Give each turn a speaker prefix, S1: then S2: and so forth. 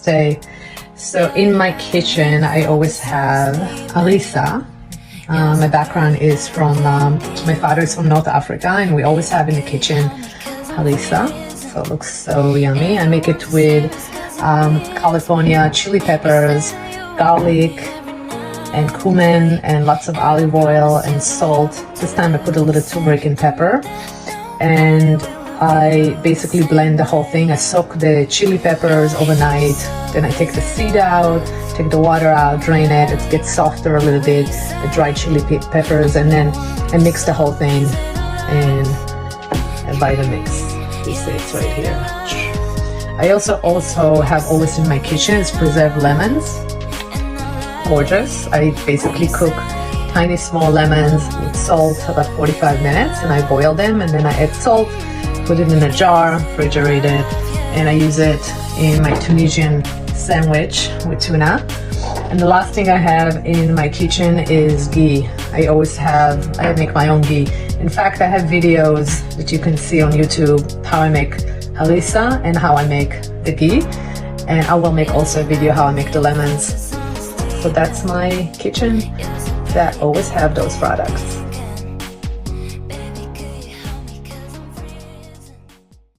S1: stay. So in my kitchen, I always have harissa. My background is from, my father is from North Africa, and we always have in the kitchen harissa. So it looks so yummy. I make it with California chili peppers, garlic, and cumin, and lots of olive oil and salt. This time I put a little turmeric and pepper, and I basically blend the whole thing. I soak the chili peppers overnight, then I take the seed out, take the water out, drain it, it gets softer a little bit, the dried chili peppers, and then I mix the whole thing in a Vitamix. You see it's right here. I also have always in my kitchen is preserved lemons. Gorgeous. I basically cook tiny small lemons with salt about 45 minutes, and I boil them, and then I add salt, put it in a jar, refrigerate it, and I use it in my Tunisian sandwich with tuna. And the last thing I have in my kitchen is ghee. I make my own ghee. In fact, I have videos that you can see on YouTube how I make harissa and how I make the ghee, and I will make also a video how I make the lemons. So that's my kitchen that always have those products.